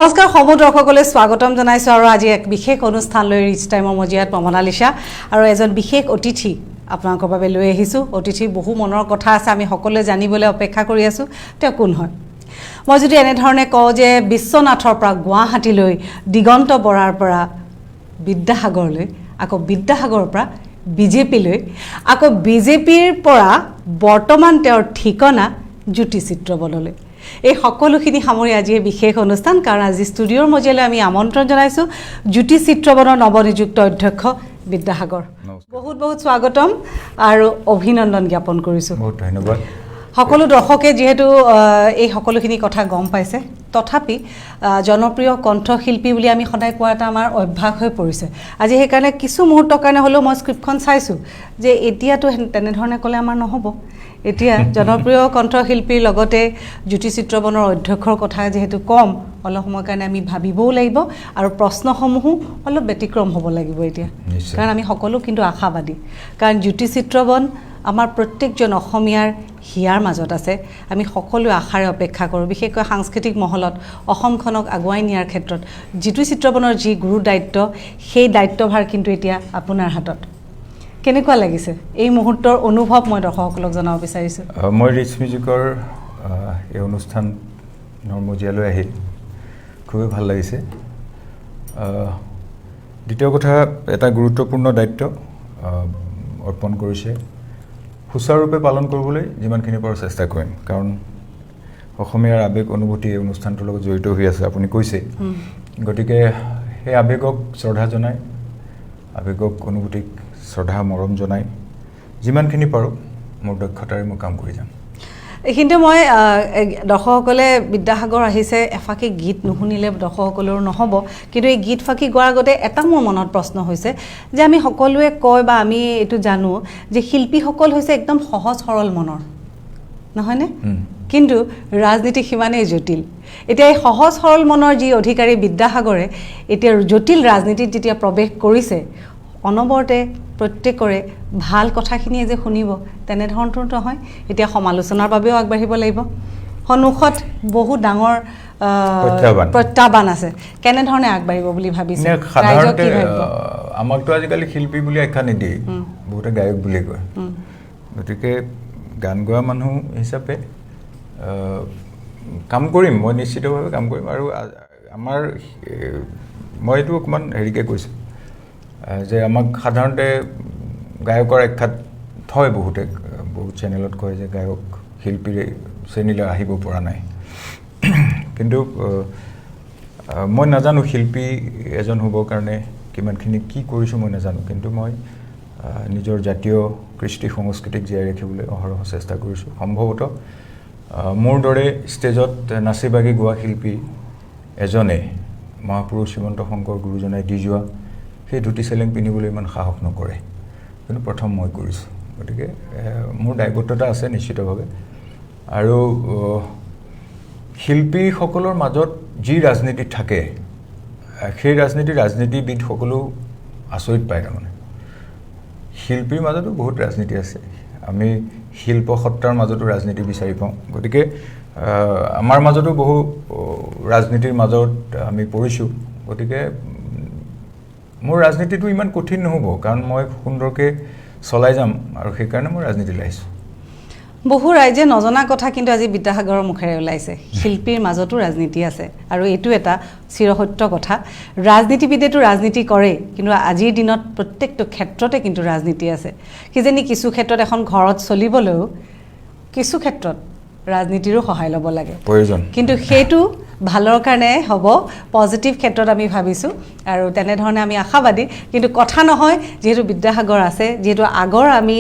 নমস্কাৰ সমুদ্ৰসকলে স্বাগতম জনাইছো আৰু আজি এক বিশেষ অনুষ্ঠান লৈ ৰিচ টাইমৰ মজিয়াত মমনালিশা আৰু এজন বিশেষ অতিথি আপোনালোকৰ বাবে লৈ আহিছো অতিথি বহু মনৰ কথা আছে আমি সকলোৱে জানিবলৈ অপেক্ষা কৰি আছো তেওঁ কোন হয় মই যদি এনে ধৰণে কওঁ যে বিশ্বনাথৰ পৰা গুৱাহাটীলৈ দিগন্ত বৰাৰ পৰা বিদ্যাসাগৰলৈ আকৌ বিদ্যাসাগৰৰ পৰা বিজেপিলৈ আকৌ বিজেপিৰ পৰা বৰ্তমান তেওঁৰ ঠিকনা জ্যোতি চিত্ৰবনলৈ এই সকলোখিনি সামৰি আজি বিশেষ অনুষ্ঠান কাৰণ আজি ষ্টুডিঅ'ৰ মজিয়ালৈ আমি আমন্ত্ৰণ জনাইছো জ্যোতি চিত্ৰবনৰ নৱনিযুক্ত অধ্যক্ষ বিদ্যাসাগৰ বহুত বহুত স্বাগতম আৰু অভিনন্দন জ্ঞাপন কৰিছো বহুত ধন্যবাদ সকলো দৰ্শকে যেহেতু এই সকলোখিনি কথা গম পাইছে তথাপি জনপ্ৰিয় কণ্ঠশিল্পী বুলি আমি সদায় কোৱা এটা আমাৰ অভ্যাস হৈ পৰিছে আজি সেই কাৰণে কিছু মুহূৰ্তৰ কাৰণে হলেও মই স্ক্ৰিপ্টখন চাইছো যে এতিয়াতো তেনে ধৰণে ক'লে আমাৰ নহব এতিয়া জনপ্ৰিয় কণ্ঠশিল্পীৰ লগতে জ্যোতি চিত্ৰবনৰ অধ্যক্ষৰ কথা যেহেতু কম অলপ সময় কাৰণে আমি ভাবিবও লাগিব আৰু প্ৰশ্নসমূহো অলপ ব্যতিক্ৰম হ'ব লাগিব এতিয়া কাৰণ আমি সকলো কিন্তু আশাবাদী কাৰণ জ্যোতি চিত্ৰবন আমাৰ প্ৰত্যেকজন অসমীয়াৰ হিয়াৰ মাজত আছে আমি সকলো আশাৰে অপেক্ষা কৰোঁ বিশেষকৈ সাংস্কৃতিক মহলত অসমখনক আগুৱাই নিয়াৰ ক্ষেত্ৰত জ্যোতি চিত্ৰবনৰ যি গুৰু দায়িত্ব সেই দায়িত্বভাৰ কিন্তু এতিয়া আপোনাৰ হাতত কেনেকুৱা লাগিছে এই মুহূৰ্তৰ অনুভৱ মই দৰ্শকসকলক জনাব বিচাৰিছো মই ৰিচ মিউজিকৰ এই অনুষ্ঠানৰ মজিয়ালৈ আহি খুবেই ভাল লাগিছে দ্বিতীয় কথা এটা গুৰুত্বপূৰ্ণ দায়িত্ব অৰ্পণ কৰিছে সুচাৰুৰূপে পালন কৰিবলৈ যিমানখিনি পাৰোঁ চেষ্টা কৰিম কাৰণ অসমীয়াৰ আৱেগ অনুভূতি এই অনুষ্ঠানটোৰ লগত জড়িত হৈ আছে আপুনি কৈছে গতিকে সেই আৱেগক শ্ৰদ্ধা জনাই আৱেগক অনুভূতিক শ্ৰদ্ধা মৰম জনাই যিমানখিনি পাৰোঁ মোৰ দক্ষতাৰে মই কাম কৰি যাম এইখিনিতে মই দৰ্শকসকলে বিদ্যাসাগৰ আহিছে এফাকি গীত নুশুনিলে দৰ্শকসকলৰ নহ'ব কিন্তু এই গীত ফাকি গোৱাৰ আগতে এটা মোৰ মনত প্ৰশ্ন হৈছে যে আমি সকলোৱে কয় বা আমি এইটো জানো যে শিল্পীসকল হৈছে একদম সহজ সৰল মনৰ নহয়নে কিন্তু ৰাজনীতি সিমানেই জটিল এতিয়া এই সহজ সৰল মনৰ যি অধিকাৰী বিদ্যাসাগৰে এতিয়া জটিল ৰাজনীতিত যেতিয়া প্ৰৱেশ কৰিছে অনবৰতে প্ৰত্যেকৰে ভাল কথাখিনিয়ে যে শুনিব তেনেধৰণটো নহয় এতিয়া সমালোচনাৰ বাবেও আগবাঢ়িব লাগিব সন্মুখত বহু ডাঙৰ প্ৰত্যাহ্বান আছে কেনেধৰণে আগবাঢ়িব বুলি ভাবিছে সাধাৰণতে আমাকতো আজিকালি শিল্পী বুলি আখ্যা নিদিয়ে বহুতে গায়ক বুলি কয় গতিকে গান গোৱা মানুহ হিচাপে কাম কৰিম মই নিশ্চিতভাৱে কাম কৰিম আৰু আমাৰ মই এইটো অকণমান হেৰিকৈ কৈছোঁ যে আমাক সাধাৰণতে গায়কৰ আখ্যাত থয় বহুতে বহুত চেনেলত কয় যে গায়ক শিল্পীৰ শ্ৰেণীলৈ আহিব পৰা নাই কিন্তু মই নাজানো শিল্পী এজন হ'বৰ কাৰণে কিমানখিনি কি কৰিছোঁ মই নাজানো কিন্তু মই নিজৰ জাতীয় কৃষ্টি সংস্কৃতিক জীয়াই ৰাখিবলৈ অহৰহ চেষ্টা কৰিছোঁ সম্ভৱতঃ মোৰ দৰে ষ্টেজত নাচি বাগি গোৱা শিল্পী এজনে মহাপুৰুষ শ্ৰীমন্ত শংকৰ গুৰুজনাই দি যোৱা সেই ধুতি চেলেং পিন্ধিবলৈ ইমান সাহস নকৰে কিন্তু প্ৰথম মই কৰিছোঁ গতিকে মোৰ দায়বদ্ধতা আছে নিশ্চিতভাৱে আৰু শিল্পীসকলৰ মাজত যি ৰাজনীতি থাকে সেই ৰাজনীতিবিদ সকলো আচৰিত পায় তাৰমানে শিল্পীৰ মাজতো বহুত ৰাজনীতি আছে আমি শিল্পসত্তাৰ মাজতো ৰাজনীতি বিচাৰি পাওঁ গতিকে আমাৰ মাজতো বহু ৰাজনীতিৰ মাজত আমি পৰিছোঁ গতিকে মোৰ ৰাজনীতিটো ইমান কঠিন নহ'ব কাৰণ মই সুন্দৰকৈ চলাই যাম আৰু সেইকাৰণে মই ৰাজনীতিলৈ আহিছোঁ বহু ৰাইজে নজনা কথা কিন্তু আজি বিদ্যাসাগৰৰ মুখেৰে ওলাইছে শিল্পীৰ মাজতো ৰাজনীতি আছে আৰু এইটো এটা চিৰসত্য কথা ৰাজনীতিবিদেতো ৰাজনীতি কৰে কিন্তু আজিৰ দিনত প্ৰত্যেকটো ক্ষেত্ৰতে কিন্তু ৰাজনীতি আছে কিজানি কিছু ক্ষেত্ৰত এখন ঘৰত চলিবলৈও কিছু ক্ষেত্ৰত ৰাজনীতিৰো সহায় ল'ব লাগে প্ৰয়োজন কিন্তু সেইটো ভালৰ কাৰণে হ'ব পজিটিভ ক্ষেত্ৰত আমি ভাবিছোঁ আৰু তেনেধৰণে আমি আশাবাদী কিন্তু কথা নহয় যিহেতু বিদ্যাসাগৰ আছে যিহেতু আগৰ আমি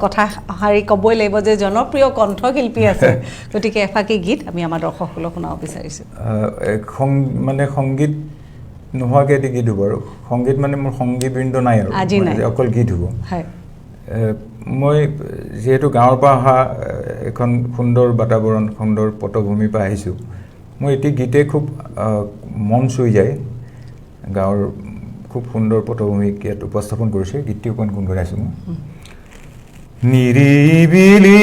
কথা হাৰি ক'বই লাগিব যে জনপ্ৰিয় কণ্ঠশিল্পী আছে গতিকে এফাকি গীত আমি আমাৰ দৰ্শকসকলক শুনাব বিচাৰিছোঁ মানে সংগীত নোহোৱাকৈ এটি গীত হ'ব আৰু সংগীত মানে মোৰ সংগীবৃন্দ নাই আৰু আজি নাই অকল গীত হ'ব হয় মই যিহেতু গাঁৱৰ পৰা অহা এখন সুন্দৰ বাতাবৰণ সুন্দৰ পটভূমিৰ পৰা আহিছোঁ মোৰ এটি গীতে খুব মন চুই যায় গাঁৱৰ খুব সুন্দৰ পটভূমিক ইয়াত উপস্থাপন কৰিছে গীতটি অকণমান গুণগুণাইছোঁ মই নিৰিবিলি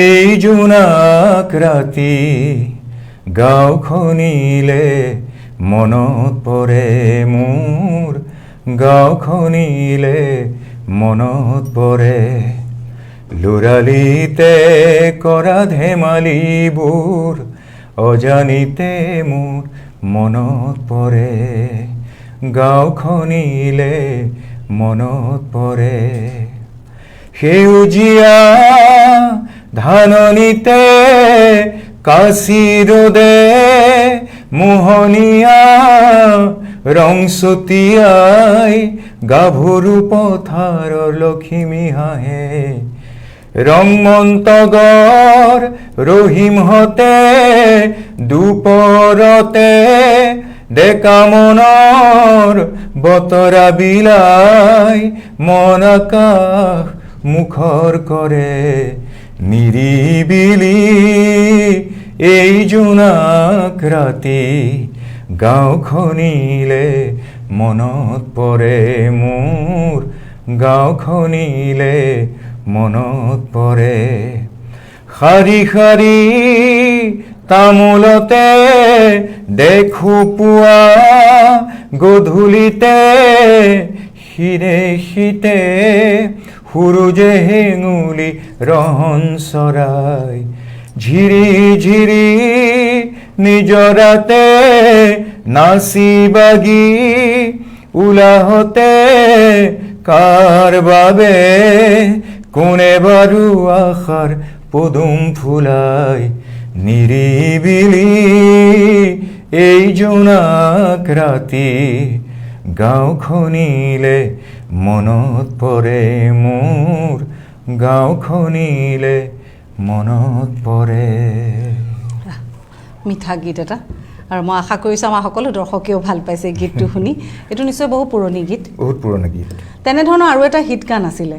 এই জোনাক ৰাতি গাঁওখনিলে মনত পৰে মোৰ গাঁওখনিলে মনত পৰে লৰালিতে কৰা ধেমালিবোৰ অজানিতে মোৰ মনত পৰে গাঁওখনিলে মনত পৰে সেউজীয়া ধাননিতে কাশী ৰ'দে মোহনীয়া ৰং ছটিয়াই গাভৰু পথাৰৰ লখিমী হাঁহে ৰংমন্তগৰ ৰহিমহঁতে দুপৰতে ডেকা মনৰ বতৰা বিলাই মন আকাশ মুখৰ কৰে নিৰিবিলি এই জোনাক ৰাতি গাঁওখনিলে মনত পৰে মোৰ গাঁওখনিলে মনত পৰে শাৰী শাৰী তামোলতে দেখো পুৱা গধূলিতে শিৰে শীতে সূৰুজে হেঙুলি ৰহন চৰাই ঝিৰি ঝিৰি নিজৰাতে নাচি বাগি উলাহতে কাৰ বাবে কোনে বাৰু আশাৰ পদুম ফুলাই নিৰিবিলি এই জোনাক ৰাতি গাঁওখনিলে মনত পৰে মোৰ গাঁওখনিলে মনত পৰে মিঠা গীত এটা আৰু মই আশা কৰিছোঁ আমাৰ সকলো দৰ্শকেও ভাল পাইছে গীতটো শুনি এইটো নিশ্চয় বহু পুৰণি গীত বহুত পুৰণি গীত তেনেধৰণৰ আৰু এটা হিট গান আছিলে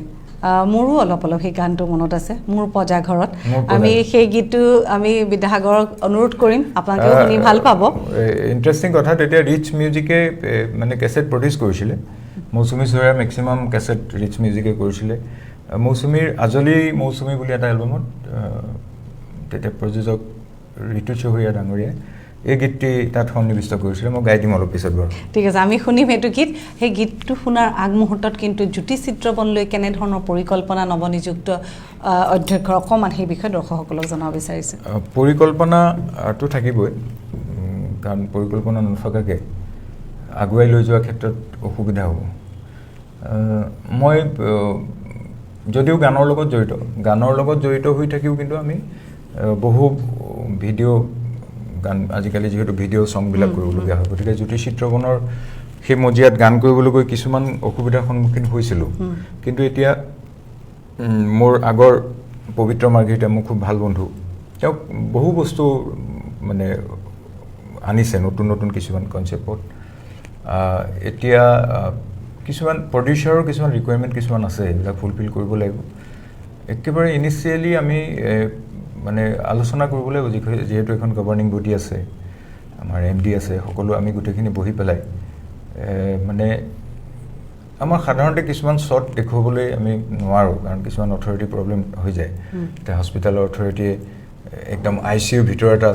মোৰো অলপ অলপ সেই গানটো মনত আছে মোৰ পজা ঘৰত আমি সেই গীতটো আমি বিদ্যাসাগৰক অনুৰোধ কৰিম আপোনালোকেও শুনি ভাল পাব ইণ্টাৰেষ্টিং কথা তেতিয়া ৰিটছ মিউজিকে মানে কেছেট প্ৰডিউচ কৰিছিলে মৌচুমী চৌৰাৰ মেক্সিমাম কেছেট ৰিটছ মিউজিকে কৰিছিলে মৌচুমীৰ আজলি মৌচুমী বুলি এটা এলবামত তেতিয়া প্ৰযোজক ঋতু চৌহৰীয়া ডাঙৰীয়াই এই গীতটি তাত সন্নিৱিষ্ট কৰিছিলে মই গাই দিম অলপ পিছত বাৰু ঠিক আছে আমি শুনিম এইটো গীত সেই গীতটো শুনাৰ আগমুহূৰ্তত কিন্তু জ্যোতি চিত্ৰবনলৈ কেনেধৰণৰ পৰিকল্পনা নৱনিযুক্ত অধ্যক্ষৰ অকণমান সেই বিষয়ে দৰ্শকসকলক জনাব বিচাৰিছে পৰিকল্পনাটো থাকিবই কাৰণ পৰিকল্পনা নথকাকৈ আগুৱাই লৈ যোৱাৰ ক্ষেত্ৰত অসুবিধা হ'ব মই যদিও গানৰ লগত জড়িত হৈ থাকিও কিন্তু আমি বহু ভিডিঅ' গান আজিকালি যিহেতু ভিডিঅ' ছংবিলাক কৰিবলগীয়া হয় গতিকে জ্যোতি চিত্ৰবনৰ সেই মজিয়াত গান কৰিবলৈ গৈ কিছুমান অসুবিধাৰ সন্মুখীন হৈছিলোঁ কিন্তু এতিয়া মোৰ আগৰ পবিত্ৰ মাৰ্ঘিৰিটা মোৰ খুব ভাল বন্ধু তেওঁক বহু বস্তু মানে আনিছে নতুন নতুন কিছুমান কনচেপ্টত এতিয়া কিছুমান প্ৰডিউচাৰৰ কিছুমান ৰিকুৱাৰমেণ্ট কিছুমান আছে এইবিলাক ফুলফিল কৰিব লাগিব একেবাৰে ইনিচিয়েলি আমি মানে আলোচনা কৰিবলৈ যিহেতু এখন গভৰ্ণিং বডি আছে আমাৰ MD আছে সকলো আমি গোটেইখিনি বহি পেলাই মানে আমাৰ সাধাৰণতে কিছুমান শ্বট দেখুৱাবলৈ আমি নোৱাৰোঁ কাৰণ কিছুমান অথৰিটি প্ৰব্লেম হৈ যায় এতিয়া হস্পিটেলৰ অথৰিটিয়ে একদম ICU ভিতৰত এটা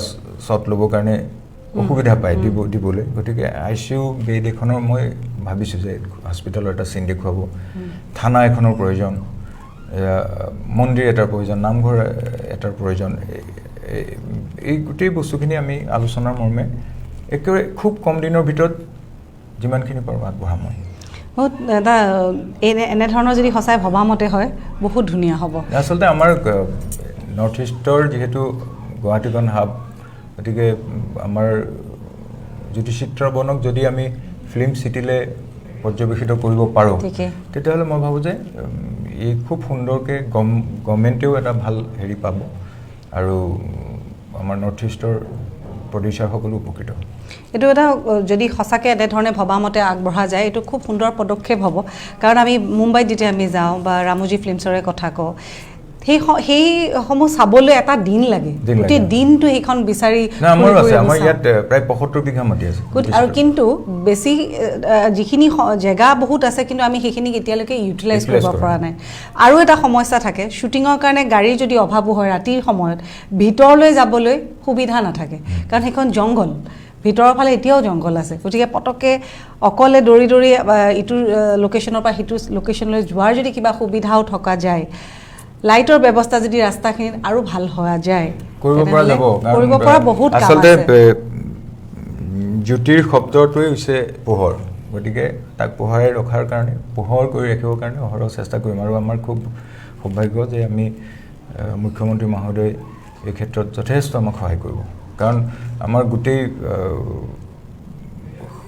শ্বট ল'বৰ কাৰণে অসুবিধা পায় দিবলৈ গতিকে ICU বেড এখনৰ মই ভাবিছোঁ যে হস্পিটেলৰ এটা চিন দেখুৱাব থানা এখনৰ প্ৰয়োজন মন্দিৰ এটাৰ প্ৰয়োজন নামঘৰ এটাৰ প্ৰয়োজন এই গোটেই বস্তুখিনি আমি আলোচনাৰ মৰ্মে একেবাৰে খুব কম দিনৰ ভিতৰত যিমানখিনি পাৰোঁ আগবঢ়াম মই বহুত এটা এনেধৰণৰ যদি সঁচাই ভবামতে হয় বহুত ধুনীয়া হ'ব আচলতে আমাৰ নৰ্থ ইষ্টৰ যিহেতু গুৱাহাটীখন হাব গতিকে আমাৰ জ্যোতি চিত্ৰবনক যদি আমি ফিল্ম চিটিলৈ পৰ্যবেক্ষিত কৰিব পাৰোঁ তেতিয়াহ'লে মই ভাবোঁ যে এই খুব সুন্দৰকৈ গভৰ্ণমেণ্টেও এটা ভাল হেৰি পাব আৰু আমাৰ নৰ্থ ইষ্টৰ প্ৰডিউচাৰসকলো উপকৃত এইটো এটা যদি সঁচাকৈ এনেধৰণে ভবামতে আগবঢ়া যায় এইটো খুব সুন্দৰ পদক্ষেপ হ'ব কাৰণ আমি মুম্বাইত যেতিয়া আমি যাওঁ বা ৰামোজী ফিল্মছৰে কথা কওঁ সেই সমূহ চাবলৈ এটা দিন লাগে গোটেই দিনটো সেইখন বিচাৰি আমাৰ আছে আমাৰ ইয়াত প্ৰায় 75 বিঘা মাটি আছে আৰু কিন্তু বেছি যিখিনি জেগা বহুত আছে কিন্তু আমি সেইখিনি এতিয়ালৈকে ইউটিলাইজ কৰিব পৰা নাই আৰু এটা সমস্যা থাকে শ্বুটিঙৰ কাৰণে গাড়ী যদি অভাৱ হয় ৰাতিৰ সময়ত ভিতৰলৈ যাবলৈ সুবিধা নাথাকে কাৰণ সেইখন জংঘল ভিতৰৰ ফালে এতিয়াও জংঘল আছে গতিকে পটকে অকলে দৌৰি দৌৰি ইটো লোকেশ্যনৰ পৰা সিটো লোকেশ্যনলৈ যোৱাৰ যদি কিবা সুবিধাও থকা যায় লাইটৰ ব্যৱস্থা যদি ৰাস্তাখিনিত আৰু ভাল হোৱা যায় কৰিব পৰা বহুত কাম আছে আচলতে জ্যোতিৰ শব্দটোৱে হৈছে পোহৰ গতিকে তাক পোহৰাই ৰখাৰ কাৰণে পোহৰ কৰি ৰাখিবৰ কাৰণে অহৰহ চেষ্টা কৰিম আৰু আমাৰ খুব সৌভাগ্য যে আমি মুখ্যমন্ত্ৰী মহোদয় এই ক্ষেত্ৰত যথেষ্ট আমাক সহায় কৰিব কাৰণ আমাৰ গোটেই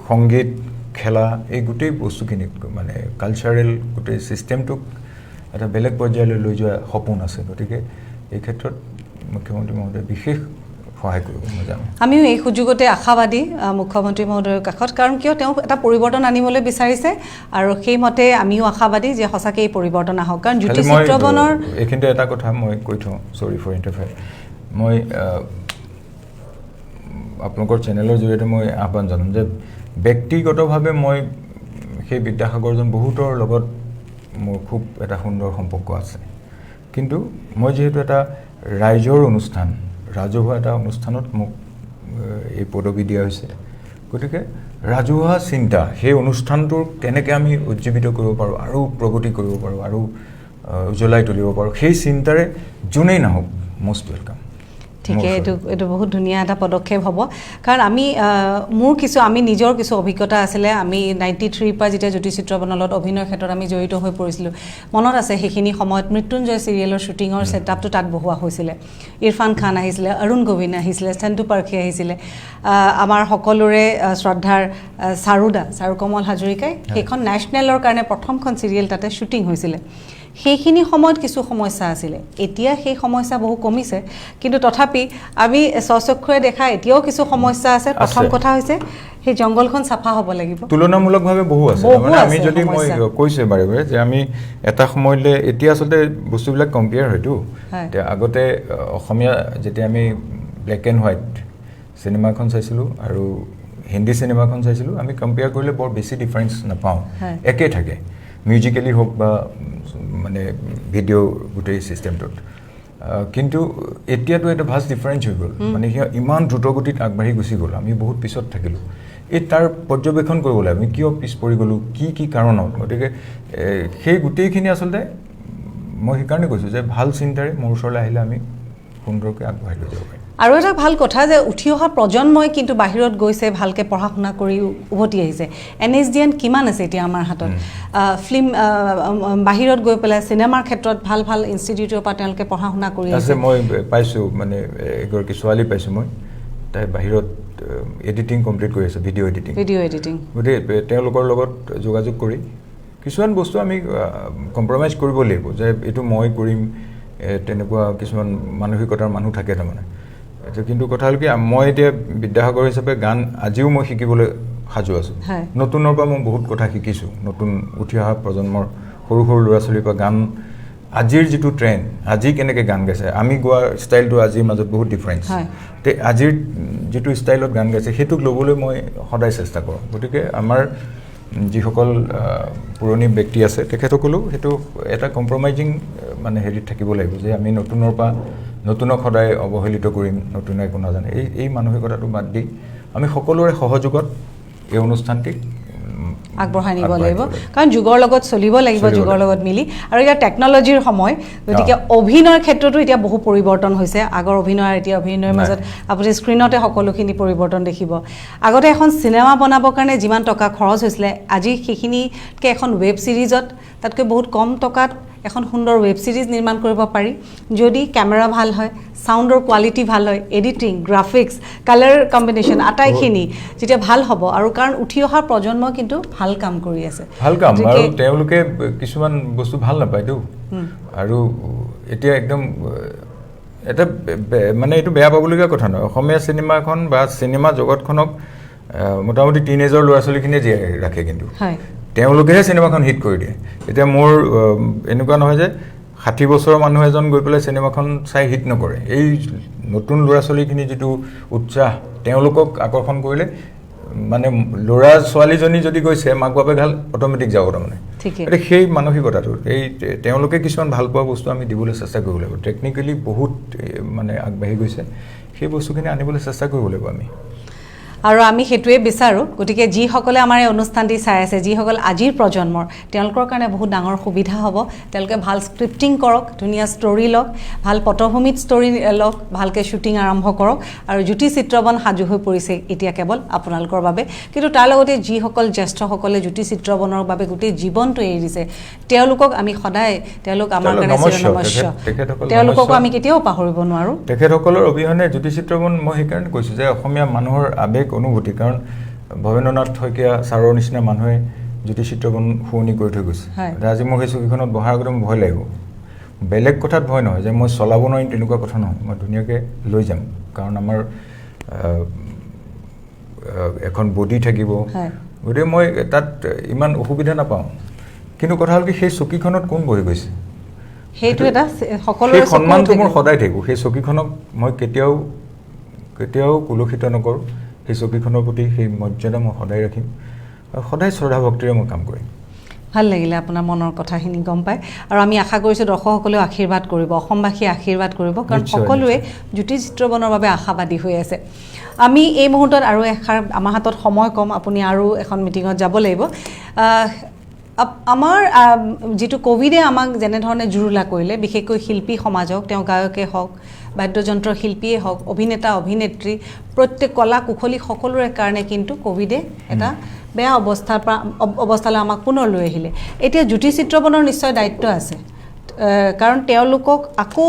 সংগীত খেলা এই গোটেই বস্তুখিনি মানে কালচাৰেল গোটেই চিষ্টেমটোক এটা বেলেগ পৰ্যায়লৈ লৈ যোৱা সপোন আছে গতিকে এই ক্ষেত্ৰত মুখ্যমন্ত্ৰী মহোদয় বিশেষ সহায় কৰিব মই জানো আমিও এই সুযোগতে আশাবাদী মুখ্যমন্ত্ৰী মহোদয়ৰ কাষত কাৰণ কিয় তেওঁ এটা পৰিৱৰ্তন আনিবলৈ বিচাৰিছে আৰু সেইমতে আমিও আশাবাদী যে সঁচাকৈ এই পৰিৱৰ্তন আহক কাৰণ জ্যোতি চিত্ৰবনৰ এইখিনিতে এটা কথা মই কৈ থওঁ চৰি ফৰ ইণ্টাৰফেয়াৰ মই আপোনালোকৰ চেনেলৰ জৰিয়তে মই আহ্বান জনাম যে ব্যক্তিগতভাৱে মই সেই বিদ্যাসাগৰজন বহুতৰ লগত মোৰ খুব এটা সুন্দৰ সম্পৰ্ক আছে কিন্তু মই যেহেতু এটা ৰাইজৰ অনুষ্ঠান ৰাজহুৱা এটা অনুষ্ঠানত মোক এই পদবী দিয়া হৈছে গতিকে ৰাজহুৱা চিন্তা সেই অনুষ্ঠানটোৰ কেনেকৈ আমি উজ্জীৱিত কৰিব পাৰোঁ আৰু প্ৰগতি কৰিব পাৰোঁ আৰু উজ্বলাই তুলিব পাৰোঁ সেই চিন্তাৰে যোনেই নাহক মষ্ট ৱেলকাম ঠিকে এইটো বহুত ধুনীয়া এটা পদক্ষেপ হ'ব কাৰণ আমি নিজৰ কিছু অভিজ্ঞতা আছিলে আমি 93 পৰা যেতিয়া জ্যোতি চিত্ৰবনৰ লগত অভিনয়ৰ ক্ষেত্ৰত আমি জড়িত হৈ পৰিছিলোঁ মনত আছে সেইখিনি সময়ত মৃত্যুঞ্জয় চিৰিয়েলৰ শ্বুটিঙৰ ছেটআপটো তাত বহোৱা হৈছিলে ইৰফান খান আহিছিলে অৰুণ গোবিন্দ আহিছিলে চন্দু পাৰ্খী আহিছিলে আমাৰ সকলোৰে শ্ৰদ্ধাৰ চাৰুকমল হাজৰিকাই সেইখন নেশ্যনেলৰ কাৰণে প্ৰথমখন চিৰিয়েল তাতে শ্বুটিং হৈছিলে সেইখিনি সময়ত কিছু সমস্যা আছিলে এতিয়া সেই সমস্যা বহু কমিছে কিন্তু তথাপি আমি স্বচক্ষুৰে দেখা এতিয়াও কিছু সমস্যা আছে প্ৰথম কথা হৈছে সেই জংগলখন চাফা হ'ব লাগিব তুলনামূলকভাৱে বহু আছে মানে আমি যদি মই কৈছে বাৰে যে আমি এটা সময়লৈ এতিয়া আচলতে বস্তুবিলাক কম্পেয়াৰ হয়তো আগতে অসমীয়া যেতিয়া আমি ব্লেক এণ্ড হোৱাইট চিনেমাখন চাইছিলোঁ আৰু হিন্দী চিনেমাখন চাইছিলোঁ আমি কম্পেয়াৰ কৰিলে বৰ বেছি ডিফাৰেঞ্চ নাপাওঁ একেই থাকে মিউজিকেলি হোক বা মানে ভিডিঅ' গোটেই চিষ্টেমটোত কিন্তু এতিয়াতো এটা ভাষ্ট ডিফাৰেঞ্চ হৈ গ'ল মানে ইমান দ্ৰুতগতিত আগবাঢ়ি গুচি গ'ল আমি বহুত পিছত থাকিলোঁ এই তাৰ পৰ্যবেক্ষণ কৰিব লাগে আমি কিয় পিছ পৰি গ'লোঁ কি কাৰণত গতিকে সেই গোটেইখিনি আচলতে মই সেইকাৰণে কৈছোঁ যে ভাল চিন্তাৰে মোৰ ওচৰলৈ আহিলে আমি সুন্দৰকৈ আগবাঢ়ি লৈ যাব পাৰিম আৰু এটা ভাল কথা যে উঠি অহা প্ৰজন্মই কিন্তু বাহিৰত গৈছে ভালকৈ পঢ়া শুনা কৰি উভতি আহিছে NSDN কিমান আছে এতিয়া আমাৰ হাতত ফিল্ম বাহিৰত গৈ পেলাই চিনেমাৰ ক্ষেত্ৰত ভাল ভাল ইনষ্টিটিউটৰ পৰা তেওঁলোকে পঢ়া শুনা কৰি আছে মই পাইছোঁ মানে এগৰাকী ছোৱালী পাইছোঁ মই তাই বাহিৰত এডিটিং কমপ্লিট কৰি আছে ভিডিঅ' এডিটিং গতিকে তেওঁলোকৰ লগত যোগাযোগ কৰি কিছুমান বস্তু আমি কম্প্ৰমাইজ কৰিব লাগিব যে এইটো মই কৰিম তেনেকুৱা কিছুমান মানসিকতাৰ মানুহ থাকে তাৰমানে কিন্তু কথা হ'ল কি মই এতিয়া বিদ্যাসাগৰ হিচাপে গান আজিও মই শিকিবলৈ সাজু আছোঁ নতুনৰ পৰা মই বহুত কথা শিকিছোঁ নতুন উঠি অহা প্ৰজন্মৰ সৰু সৰু ল'ৰা ছোৱালীৰ পৰা গান আজিৰ যিটো ট্ৰেণ্ড আজি কেনেকৈ গান গাইছে আমি গোৱাৰ ষ্টাইলটো আজিৰ মাজত বহুত ডিফাৰেঞ্চ তে আজিৰ যিটো ষ্টাইলত গান গাইছে সেইটোক ল'বলৈ মই সদায় চেষ্টা কৰোঁ গতিকে আমাৰ যিসকল পুৰণি ব্যক্তি আছে তেখেতসকলেও সেইটো এটা কম্প্ৰমাইজিং মানে হেৰিত থাকিব লাগিব যে আমি নতুনৰ পৰা নতুনক সদায় অৱহেলিত কৰিম নতুনে একো নাজানে এই মানসিকতাটো বাদ দি আমি সকলোৰে সহযোগত এই অনুষ্ঠানটিক আগবঢ়াই নিব লাগিব কাৰণ যুগৰ লগত চলিব লাগিব যুগৰ লগত মিলি আৰু এতিয়া টেকন'লজিৰ সময় গতিকে অভিনয়ৰ ক্ষেত্ৰতো এতিয়া বহু পৰিৱৰ্তন হৈছে আগৰ অভিনয় আৰু এতিয়া অভিনয়ৰ মাজত আপুনি স্ক্ৰীণতে সকলোখিনি পৰিৱৰ্তন দেখিব আগতে এখন চিনেমা বনাবৰ কাৰণে যিমান টকা খৰচ হৈছিলে আজি সেইখিনিতকৈ এখন ৱেব ছিৰিজত তাতকৈ বহুত কম টকাত এখন সুন্দৰ ৱেব ছিৰিজ নিৰ্মাণ কৰিব পাৰি যদি কেমেৰা ভাল হয় সাউণ্ডৰ কোৱালিটি ভাল হয় এডিটিং গ্ৰাফিক্স কালাৰ কম্বিনেশ্যন আটাইখিনি যেতিয়া ভাল হ'ব আৰু কাৰণ উঠি অহা প্ৰজন্ম কিন্তু ভাল কাম কৰি আছে ভাল কাম আৰু তেওঁলোকে কিছুমান বস্তু ভাল নাপায়তো আৰু এতিয়া একদম এটা মানে এইটো বেয়া পাবলগীয়া কথা নহয় অসমীয়া চিনেমাখন বা চিনেমা জগতখনক মোটামুটি টিনেজৰ ল'ৰা ছোৱালীখিনিয়ে জীয়াই ৰাখে কিন্তু তেওঁলোকেহে চিনেমাখন হিট কৰি দিয়ে এতিয়া মোৰ এনেকুৱা নহয় যে 60 বছৰৰ মানুহ এজন গৈ পেলাই চিনেমাখন চাই হিট নকৰে এই নতুন ল'ৰা ছোৱালীখিনি যেটো উৎসাহ তেওঁলোকক আকৰ্ষণ কৰিলে মানে ল'ৰা ছোৱালীজনী যদি গৈছে মাক বাপে ভাল অটোমেটিক যাব তাৰমানে এটা সেই মানসিকতাটো এই তেওঁলোকে কিছুমান ভাল পোৱা বস্তু আমি দিবলৈ চেষ্টা কৰিব লাগিব টেকনিক্যালি বহুত মানে আগবাঢ়ি গৈছে সেই বস্তুখিনি আনিবলৈ চেষ্টা কৰিব লাগিব আমি আৰু আমি হেতুৱে বিচাৰো গতিকে যি সকলে আমাৰ এই অনুষ্ঠানটি চাই আছে যি সকল আজিৰ প্ৰজন্মৰ তেওঁলোকৰ কাৰণে বহুত ডাঙৰ সুবিধা হ'ব তেওঁলোকে ভাল স্ক্ৰিপ্টিং কৰক ধুনীয়া ষ্টৰী লওক ভাল পটভূমিত ষ্টৰী লওক ভালকে শুটিং আৰম্ভ কৰক আৰু জ্যোতি চিত্ৰবন সাজু হৈ পৰিছে এতিয়া কেৱল আপোনালোকৰ বাবে কিন্তু তাৰ লগতে যি সকল জ্যেষ্ঠ সকলে জ্যোতি চিত্ৰবনৰ বাবে গোটেই জীৱনটো এৰি দিছে তেওঁলোকক আমি সদায় তেওঁলোক আমাৰ কাৰণে চিৰনমস্য তেওঁলোকক আমি কেতিয়াও পাহৰিব নোৱাৰো তেখেতসকলৰ অবিহনে জ্যোতি চিত্ৰবন মই সেইকাৰণে কৈছো যে অসমীয়া মানুহৰ আবেগ অনুভূতি কাৰণ ভৱেন্দ্ৰনাথ শইকীয়া ছাৰৰ নিচিনা মানুহে জ্যোতি চিত্ৰবন শুৱনি কৰি থৈ গৈছে আজি মোক সেই ছবিখনত বহাৰ আগতে ভয় লাগিব বেলেগ কথাত ভয় নহয় যে মই চলাব নোৱাৰিম তেনেকুৱা কথা নহয় মই ধুনীয়াকৈ লৈ যাম কাৰণ আমাৰ এখন বডি থাকিব গতিকে মই তাত ইমান অসুবিধা নাপাওঁ কিন্তু কথা হ'ল কি সেই চকীখনত কোন বহি গৈছে সেইটো এটা সকলোৰে সন্মানটো মোৰ সদায় থাকিব সেই চকীখনক মই কেতিয়াও কুলুষিত নকৰোঁ সেই চকীখনৰ প্ৰতি সেই মৰ্যাদা মই সদায় ৰাখিম আৰু সদায় শ্ৰদ্ধা ভক্তিৰে মই কাম কৰিম ভাল লাগিলে আপোনাৰ মনৰ কথাখিনি গম পায় আৰু আমি আশা কৰিছোঁ দৰ্শকসকলেও আশীৰ্বাদ কৰিব অসমবাসীয়ে আশীৰ্বাদ কৰিব কাৰণ সকলোৱে জ্যোতি চিত্ৰবনৰ বাবে আশাবাদী হৈ আছে আমি এই মুহূৰ্তত আৰু এষাৰ আমাৰ হাতত সময় কম আপুনি আৰু এখন মিটিঙত যাব লাগিব আমাৰ যেটো কোভিডে আমাক যেনে ধৰণে জুৰুলা কৰিলে বিশেষকৈ শিল্পী সমাজক তেওঁ গায়কে হওক বাদ্যযন্ত্ৰ শিল্পীয়ে হওক অভিনেতা অভিনেত্ৰী প্ৰত্যেক কলা কুশলী সকলোৰে কাৰণে কিন্তু কোভিডে এটা বেয়া অৱস্থালৈ আমাক পুনৰ লৈ আহিলে এতিয়া জ্যোতি চিত্ৰবনৰ নিশ্চয় দায়িত্ব আছে কাৰণ তেওঁলোকক আকৌ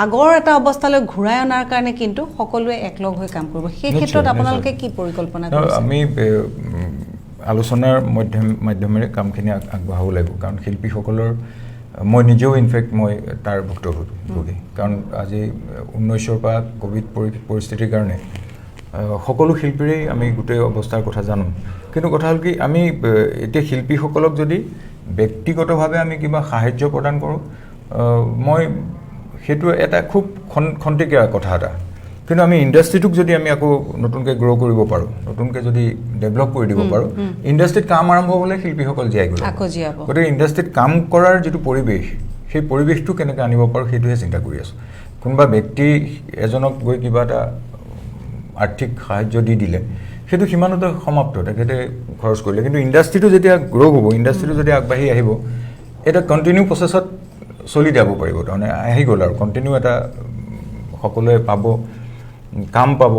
আগৰ এটা অৱস্থালৈ ঘূৰাই অনাৰ কাৰণে কিন্তু সকলোৱে একলগ হৈ কাম কৰিব সেই ক্ষেত্ৰত আপোনালোকে কি পৰিকল্পনা কৰিছে আমি আলোচনাৰ মাধ্যমেৰে কামখিনি আগবঢ়াব লাগিব কাৰণ শিল্পীসকলৰ মই নিজেও ইনফেক্ট মই তাৰ ভুক্তভোগী কাৰণ আজি 19ৰ পৰা কোভিড পৰিস্থিতিৰ কাৰণে সকলো শিল্পীৰেই আমি গোটেই অৱস্থাৰ কথা জানো কিন্তু কথা হ'ল কি আমি এতিয়া শিল্পীসকলক যদি ব্যক্তিগতভাৱে আমি কিবা সাহায্য প্ৰদান কৰোঁ মই সেইটো এটা খুব খন্তেকীয়া কথা এটা কিন্তু আমি ইণ্ডাষ্ট্ৰিটোক যদি আমি আকৌ নতুনকৈ গ্ৰ' কৰিব পাৰোঁ নতুনকৈ যদি ডেভেলপ কৰি দিব পাৰোঁ ইণ্ডাষ্ট্ৰিত কাম আৰম্ভ হ'লে শিল্পীসকল জীয়াই গ'ল গতিকে ইণ্ডাষ্ট্ৰিত কাম কৰাৰ যিটো পৰিৱেশ সেই পৰিৱেশটো কেনেকৈ আনিব পাৰোঁ সেইটোহে চিন্তা কৰি আছোঁ কোনোবা ব্যক্তি এজনক গৈ কিবা এটা আৰ্থিক সাহায্য দি দিলে সেইটো সিমানতে সমাপ্ত তেখেতে খৰচ কৰিলে কিন্তু ইণ্ডাষ্ট্ৰিটো যেতিয়া গ্ৰ' হ'ব ইণ্ডাষ্ট্ৰিটো যদি আগবাঢ়ি আহিব এটা কণ্টিনিউ প্ৰচেছত চলি যাব পাৰিব তাৰমানে আহি গ'ল আৰু কণ্টিনিউ এটা সকলোৱে পাব কাম পাব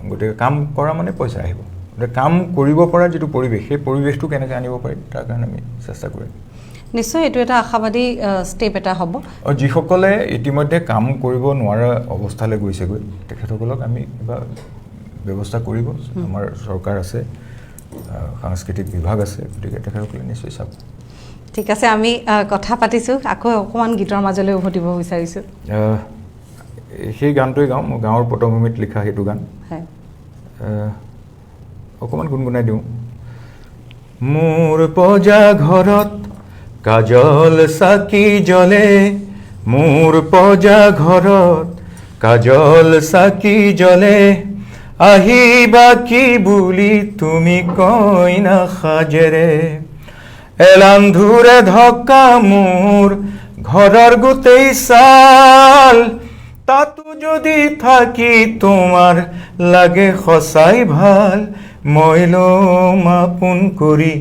গতিকে কাম কৰা মানে পইচা আহিব গতিকে কাম কৰিব পৰা যিটো পৰিৱেশ সেই পৰিৱেশটো কেনেকৈ আনিব পাৰিম তাৰ কাৰণে আমি চেষ্টা কৰিম নিশ্চয় এইটো এটা আশাবাদী ষ্টেপ এটা হ'ব আৰু যিসকলে ইতিমধ্যে কাম কৰিব নোৱাৰা অৱস্থালৈ গৈছেগৈ তেখেতসকলক আমি কিবা ব্যৱস্থা কৰিব আমাৰ চৰকাৰ আছে সাংস্কৃতিক বিভাগ আছে গতিকে তেখেতসকলে নিশ্চয় চাব ঠিক আছে আমি কথা পাতিছোঁ আকৌ অকণমান গীতৰ মাজলৈ উভতিব বিচাৰিছোঁ সেই গানটোৱে গাওঁ মই গাঁৱৰ পটভূমিত লিখা সেইটো গান অকণমান গুণগুণাই দিওঁ মোৰ পজা ঘৰত কাজল চাকি জ্বলে মোৰ পজা ঘৰত কাজল চাকি জ্বলে আহিবা কি বুলি তুমি কইনা সাজেৰে এলান্ধুৰে ধক্কা মোৰ ঘৰৰ গোটেই চাল তাতো যদি থাকি তোমাৰ লাগে সঁচাই ভাল মই ল'ম আপোন কৰি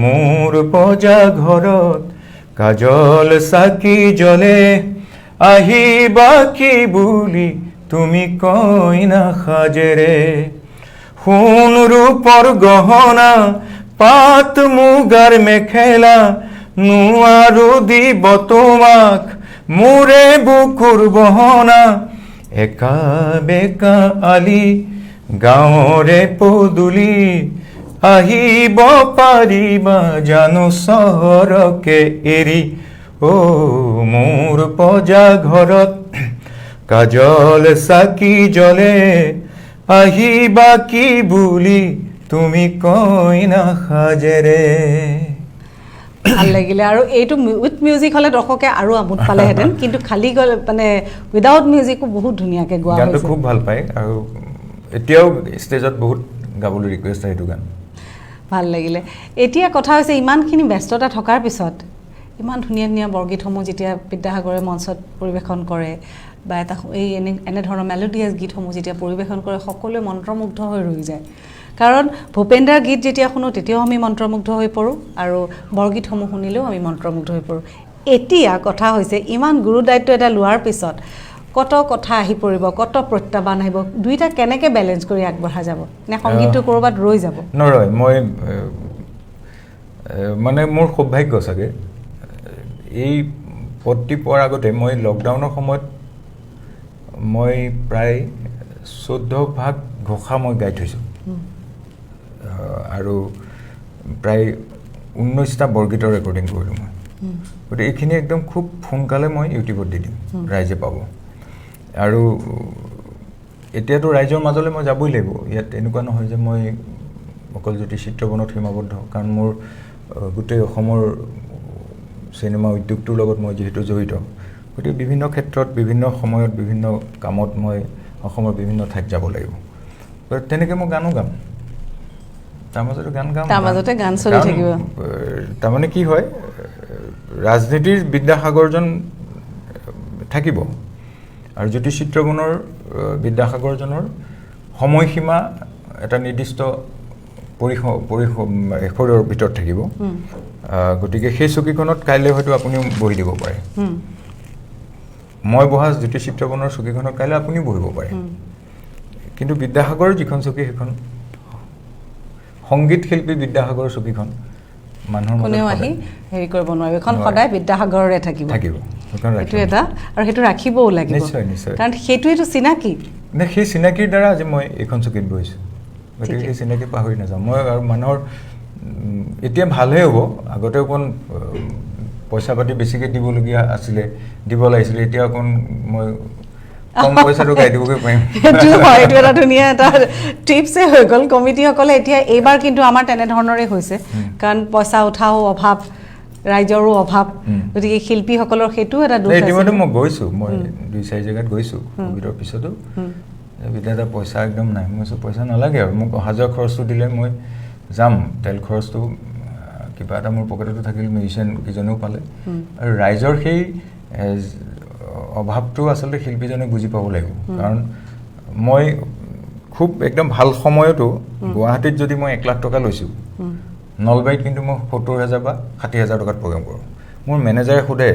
মোৰ পজা ঘৰত কাজল চাকি জ্বলে আহিবা কি বুলি তুমি কইনা সাজেৰে সোণ ৰূপৰ গহনা পাট মুগাৰ মেখেলা নোৱাৰো দিব তোমাক মোৰে বুকুৰ বহনা একা বেকা আলি গাঁৱৰে পদূলি আহিব পাৰিবা জানো চহৰকে এৰি মোৰ পজা ঘৰত কাজল চাকি জ্বলে আহিবা কি বুলি তুমি কইনা সাজেৰে ভাল লাগিলে আৰু এইটো উইথ মিউজিক হ'লে দৰ্শকে আৰু আমোদ পালেহেঁতেন কিন্তু খালি মানে উইদাউট মিউজিকো বহুত ধুনীয়াকৈ গোৱা হৈছে গানটো খুব ভাল পায় আৰু এতিয়াও ষ্টেজত বহুত গাবলৈ ৰিকুৱেষ্ট আহে এইটো গান ভাল লাগিলে এতিয়া কথা হৈছে ইমানখিনি ব্যস্ততা থকাৰ পিছত ইমান ধুনীয়া ধুনীয়া বৰগীতসমূহ যেতিয়া বিদ্যাসাগৰে মঞ্চত পৰিৱেশন কৰে বা এটা এই এনেধৰণৰ মেলোডিয়াছ গীতসমূহ যেতিয়া পৰিৱেশন কৰে সকলোৱে মন্ত্ৰমুগ্ধ হৈ ৰৈ যায় কাৰণ ভূপেন্দ্ৰৰ গীত যেতিয়া শুনো তেতিয়াও আমি মন্ত্ৰমুগ্ধ হৈ পৰোঁ আৰু বৰগীতসমূহ শুনিলেও আমি মন্ত্ৰমুগ্ধ হৈ পৰোঁ এতিয়া কথা হৈছে ইমান গুৰু দায়িত্ব এটা লোৱাৰ পিছত কত কথা আহি পৰিব কত প্ৰত্যাহ্বান আহিব দুইটা কেনেকৈ বেলেঞ্চ কৰি আগবঢ়া যাব নে সংগীতটো ক'ৰবাত ৰৈ যাব নৰয় মই মানে মোৰ সৌভাগ্য চাগে এই পদটি পোৱাৰ আগতে মই লকডাউনৰ সময়ত মই প্ৰায় 14 ভাগ ঘোষা মই গাই থৈছোঁ আৰু প্ৰায় 19টা বৰগীতৰ ৰেকৰ্ডিং কৰিলোঁ মই গতিকে এইখিনি একদম খুব সোনকালে মই ইউটিউবত দি দিম ৰাইজে পাব আৰু এতিয়াতো ৰাইজৰ মাজলৈ মই যাবই লাগিব ইয়াত এনেকুৱা নহয় যে মই অকল জ্যোতি চিত্ৰবনত সীমাবদ্ধ কাৰণ মোৰ গোটেই অসমৰ চিনেমা উদ্যোগটোৰ লগত মই যিহেতু জড়িত গতিকে বিভিন্ন ক্ষেত্ৰত বিভিন্ন সময়ত বিভিন্ন কামত মই অসমৰ বিভিন্ন ঠাইত যাব লাগিব তেনেকৈ মই গানো গাম তাৰ মাজতে গান চলি থাকিব তাৰমানে কি হয় ৰাজনীতিৰ বিদ্যাসাগৰজন থাকিব আৰু জ্যোতি চিত্ৰবনৰ বিদ্যাসাগৰজনৰ সময়সীমা এটা নিৰ্দিষ্ট পৰিসৰৰ ভিতৰত থাকিব গতিকে সেই চকীখনত কাইলৈ হয়তো আপুনিও বহি দিব পাৰে মই বহা জ্যোতি চিত্ৰবনৰ চকীখনত কাইলৈ আপুনিও বহিব পাৰে কিন্তু বিদ্যাসাগৰৰ যিখন চকী সেইখন সংগীত শিল্পী বিদ্যাসাগৰৰ চকীখন মানুহৰ কোনেও আহি হেৰি কৰিব নোৱাৰিব এখন সদায় বিদ্যাসাগৰৰে থাকিব সেইটো এটা আৰু সেইটো ৰাখিবও লাগিব নিশ্চয় নিশ্চয় কাৰণ সেইটোৱেইটো চিনাকি নে সেই চিনাকিৰ দ্বাৰা আজি মই এইখন চকীত বহিছোঁ গতিকে সেই চিনাকি পাহৰি নাযাওঁ মই আৰু মানুহৰ এতিয়া ভালহে হ'ব আগতে অকণ পইচা পাতি বেছিকৈ দিবলগীয়া আছিলে দিব লাগিছিলে এতিয়া অকণ মই কম পইচাটো গাই দিবগৈ পাৰিম এইটো এটা ধুনীয়া এটা টিপছে হৈ গ'ল কমিটিসকলে এতিয়া এইবাৰ কিন্তু আমাৰ তেনেধৰণৰে হৈছে কাৰণ পইচা উঠাও অভাৱ ৰাইজৰো অভাৱ গতিকে শিল্পীসকলৰ সেইটো এটা দুখ ইতিমধ্যে মই গৈছোঁ মই 2-4 জেগাত গৈছোঁ কোভিডৰ পিছতো বিদ্যাটা পইচা একদম নাই মই পইচা নালাগে আৰু মোক অহা যোৱা খৰচটো দিলে মই যাম তেল খৰচটো কিবা এটা মোৰ পকেটতো থাকিল মিউজিচিয়ান কিজনেও পালে আৰু ৰাইজৰ সেই অভাৱটো আচলতে শিল্পীজনে বুজি পাব লাগিব কাৰণ মই খুব একদম ভাল সময়তো গুৱাহাটীত যদি মই 1 লাখ টকা লৈছোঁ নলবাৰীত কিন্তু মই 70,000 বা 60,000 টকাত প্ৰগ্ৰাম কৰোঁ মোৰ মেনেজাৰে সোধে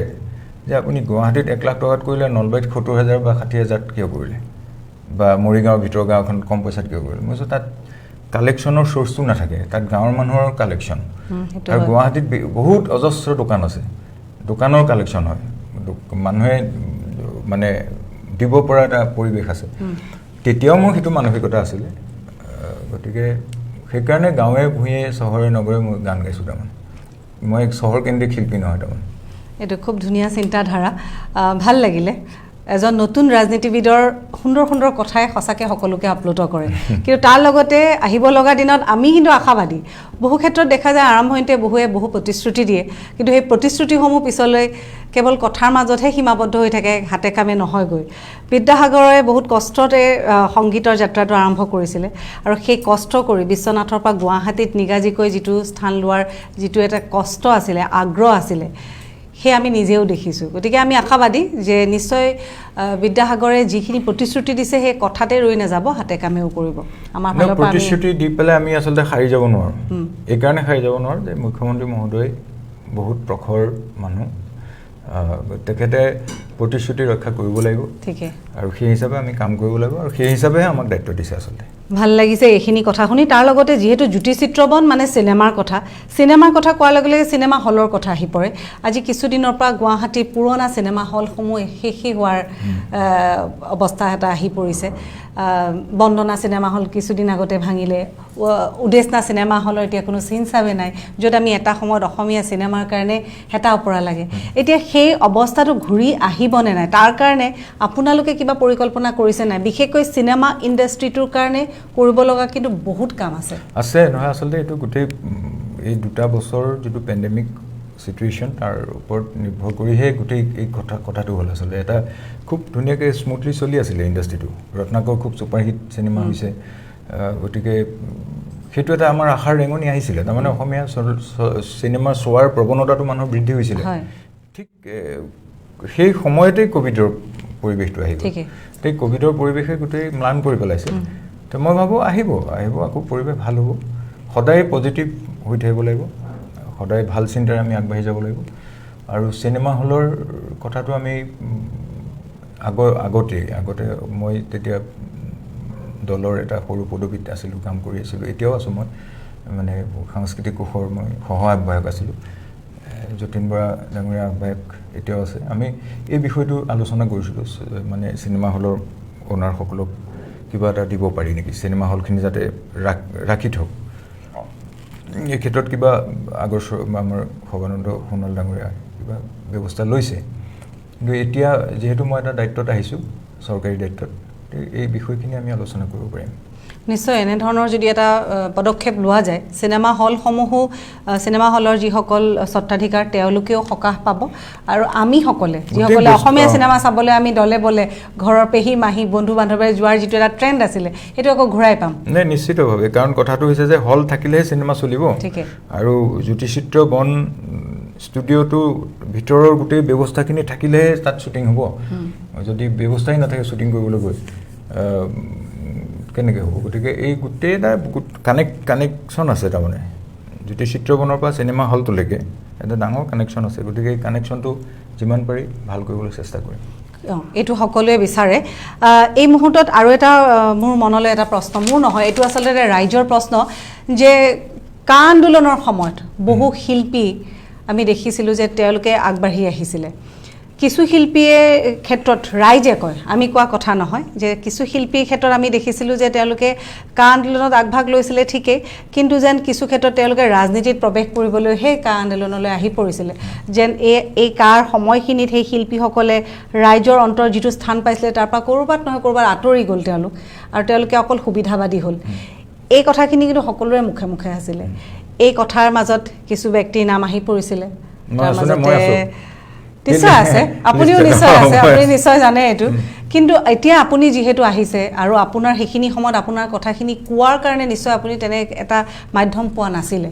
যে আপুনি গুৱাহাটীত 1 লাখ টকাত কৰিলে নলবাৰীত 70,000 বা 60,000 কিয় কৰিলে বা মৰিগাঁৱৰ ভিতৰ গাঁওখন কম পইচাত কিয় কৰিলে মই তাত কালেকশ্যনৰ চ'ৰ্চটো নাথাকে তাত গাঁৱৰ মানুহৰ কালেকশ্যন আৰু গুৱাহাটীত বহুত অজস্ৰ দোকান আছে দোকানৰ কালেকশ্যন হয় মানুহে মানে দিব পৰা এটা পৰিৱেশ আছে তেতিয়াও মোৰ সেইটো মানসিকতা আছিলে গতিকে সেইকাৰণে গাঁৱে ভূঞে চহৰে নগৰে মই গান গাইছোঁ তাৰমানে মই এক চহৰ কেন্দ্ৰিক শিল্পী নহয় তাৰমানে এইটো খুব ধুনীয়া চিন্তাধাৰা ভাল লাগিলে এজন নতুন ৰাজনীতিবিদৰ সুন্দৰ সুন্দৰ কথাই সঁচাকৈ সকলোকে আপ্লুত কৰে কিন্তু তাৰ লগতে আহিব লগা দিনত আমি কিন্তু আশাবাদী বহু ক্ষেত্ৰত দেখা যায় আৰম্ভণিতে বহুৱে বহু প্ৰতিশ্ৰুতি দিয়ে কিন্তু সেই প্ৰতিশ্ৰুতিসমূহ পিছলৈ কেৱল কথাৰ মাজতহে সীমাবদ্ধ হৈ থাকে হাতে কামে নহয়গৈ বিদ্যাসাগৰে বহুত কষ্টতে সংগীতৰ যাত্ৰাটো আৰম্ভ কৰিছিলে আৰু সেই কষ্ট কৰি বিশ্বনাথৰ পৰা গুৱাহাটীত নিগাজিকৈ যিটো স্থান লোৱাৰ যিটো এটা কষ্ট আছিলে আগ্ৰহ আছিলে সেই আমি নিজেও দেখিছোঁ গতিকে আমি আশাবাদী যে নিশ্চয় বিদ্যাসাগৰে যিখিনি প্ৰতিশ্ৰুতি দিছে সেই কথাতে ৰৈ নাযাব হাতে কামেও কৰিব আমাৰ ফালৰ পৰা প্ৰতিশ্ৰুতি দি পেলাই আমি আচলতে সাৰি যাব নোৱাৰোঁ এইকাৰণে সাৰি যাব নোৱাৰোঁ যে মুখ্যমন্ত্ৰী মহোদয় বহুত প্ৰখৰ মানুহ তেখেতে প্ৰতিশ্ৰুতি ৰক্ষা কৰিব লাগিব ঠিকে আৰু সেই হিচাপে আমি কাম কৰিব লাগিব আৰু সেই হিচাপেহে আমাক দায়িত্ব দিছে আচলতে ভাল লাগিছে এইখিনি কথা শুনি তাৰ লগতে যিহেতু জ্যোতি চিত্ৰবন মানে চিনেমাৰ কথা কোৱাৰ লগে লগে চিনেমা হলৰ কথা আহি পৰে আজি কিছুদিনৰ পৰা গুৱাহাটীৰ পুৰণা চিনেমা হলসমূহ শেষেই হোৱাৰ অৱস্থা এটা আহি পৰিছে বন্দনা চিনেমা হল কিছুদিন আগতে ভাঙিলে উদেশনা চিনেমা হলৰ এতিয়া কোনো চিন চাবে নাই য'ত আমি এটা সময়ত অসমীয়া চিনেমাৰ কাৰণে হেতা ওপৰা লাগে এতিয়া সেই অৱস্থাটো ঘূৰি আহিবনে নাই তাৰ কাৰণে আপোনালোকে কিবা পৰিকল্পনা কৰিছে নাই বিশেষকৈ চিনেমা ইণ্ডাষ্ট্ৰিটোৰ কাৰণে কৰিব লগা কিন্তু বহুত কাম আছে নহয় আচলতে এইটো গোটেই এই 2 বছৰ যিটো পেণ্ডেমিক সিচুৱেশ্যন তাৰ ওপৰত নিৰ্ভৰ কৰিহে গোটেই এই কথাটো হ'ল আচলতে এটা খুব ধুনীয়াকৈ স্মুথলি চলি আছিলে ইণ্ডাষ্ট্ৰিটো ৰত্নাকৰ খুব ছুপাৰহিট চিনেমা হৈছে গতিকে সেইটো এটা আমাৰ আশাৰ ৰেঙনি আহিছিলে তাৰমানে অসমীয়া চিনেমা চোৱাৰ প্ৰৱণতাটো মানুহৰ বৃদ্ধি হৈছিলে ঠিক সেই সময়তে কোভিডৰ পৰিৱেশটো আহিল সেই কোভিডৰ পৰিৱেশে গোটেই ম্লান কৰি পেলাইছে তো মই ভাবোঁ আহিব আকৌ পৰিৱেশ ভাল হ'ব সদায় পজিটিভ হৈ থাকিব লাগিব সদায় ভাল চিন্তাৰে আমি আগবাঢ়ি যাব লাগিব আৰু চিনেমা হলৰ কথাটো আমি আগতে মই তেতিয়া দলৰ এটা সৰু পদবীত আছিলোঁ কাম কৰি আছিলোঁ এতিয়াও আছোঁ মই মানে সাংস্কৃতিক কোষৰ মই সহ আহ্বায়ক আছিলোঁ যতীন বৰা ডাঙৰীয়া আহ্বায়ক এতিয়াও আছে আমি এই বিষয়টো আলোচনা কৰিছিলোঁ মানে চিনেমা হলৰ অ'নাৰসকলক কিবা এটা দিব পাৰি নেকি চিনেমা হলখিনি যাতে ৰাখি থওক এই ক্ষেত্ৰত কিবা আগৰ আমাৰ সৰ্বানন্দ সোণোৱাল ডাঙৰীয়া কিবা ব্যৱস্থা লৈছে কিন্তু এতিয়া যিহেতু মই এটা দায়িত্বত আহিছোঁ চৰকাৰী দায়িত্বত এই বিষয়খিনি আমি আলোচনা কৰিব পাৰিম নিশ্চয় এনেধৰণৰ যদি এটা পদক্ষেপ লোৱা যায় চিনেমা হলসমূহো চিনেমা হলৰ যিসকল স্বত্বাধিকাৰ তেওঁলোকেও সকাহ পাব আৰু আমি সকলে যিসকলে অসমীয়া চিনেমা চাবলৈ আমি দলে বলে ঘৰৰ পেহী মাহী বন্ধু বান্ধৱীৰ যোৱাৰ যিটো এটা ট্ৰেণ্ড আছিলে সেইটো আকৌ ঘূৰাই পাম নাই নিশ্চিতভাৱে কাৰণ কথাটো হৈছে যে হল থাকিলেহে চিনেমা চলিব আৰু জ্যোতিচিত্ৰ বন ষ্টুডিঅ'টো ভিতৰৰ গোটেই ব্যৱস্থাখিনি থাকিলেহে তাত শ্বুটিং হ'ব যদি ব্যৱস্থাই নাথাকে শ্বুটিং কৰিবলৈ গৈ কেনেকৈ হ'ব গতিকে এই গোটেই এটা কানেকশ্যন আছে তাৰমানে জ্যোতিচিত্ৰ বনৰ পৰা চিনেমা হলটোলৈকে এটা ডাঙৰ কানেকশ্যন আছে গতিকে এই কানেকশ্যনটো যিমান পাৰি ভাল কৰিবলৈ চেষ্টা কৰিম এইটো সকলোৱে বিচাৰে এই মুহূৰ্তত আৰু এটা মোৰ মনলৈ এটা প্ৰশ্ন মোৰ নহয় এইটো আচলতে ৰাইজৰ প্ৰশ্ন যে কা আন্দোলনৰ সময়ত বহু শিল্পী আমি দেখিছিলোঁ যে তেওঁলোকে আগবাঢ়ি আহিছিলে কিছু শিল্পীয়ে ক্ষেত্ৰত ৰাইজে কয় আমি কোৱা কথা নহয় যে কিছু শিল্পীৰ ক্ষেত্ৰত আমি দেখিছিলোঁ যে তেওঁলোকে কা আন্দোলনত আগভাগ লৈছিলে ঠিকেই কিন্তু যেন কিছু ক্ষেত্ৰত তেওঁলোকে ৰাজনীতিত প্ৰৱেশ কৰিবলৈ সেই কা আন্দোলনলৈ আহি পৰিছিলে যেন এই কাৰ সময়খিনিত সেই শিল্পীসকলে ৰাইজৰ অন্তৰ যিটো স্থান পাইছিলে তাৰ পৰা ক'ৰবাত নহয় ক'ৰবাত আঁতৰি গ'ল তেওঁলোক আৰু তেওঁলোকে অকল সুবিধাবাদী হ'ল এই কথাখিনি কিন্তু সকলোৰে মুখে মুখে আছিলে এই কথাৰ মাজত কিছু ব্যক্তিৰ নাম আহি পৰিছিলে তাৰ মাজতে নিশ্চয় আছে আপুনিও নিশ্চয় আছে আপুনি নিশ্চয় জানে এইটো কিন্তু এতিয়া আপুনি যিহেতু আহিছে আৰু আপোনাৰ সেইখিনি সময়ত আপোনাৰ কথাখিনি কোৱাৰ কাৰণে নিশ্চয় আপুনি তেনে এটা মাধ্যম পোৱা নাছিলে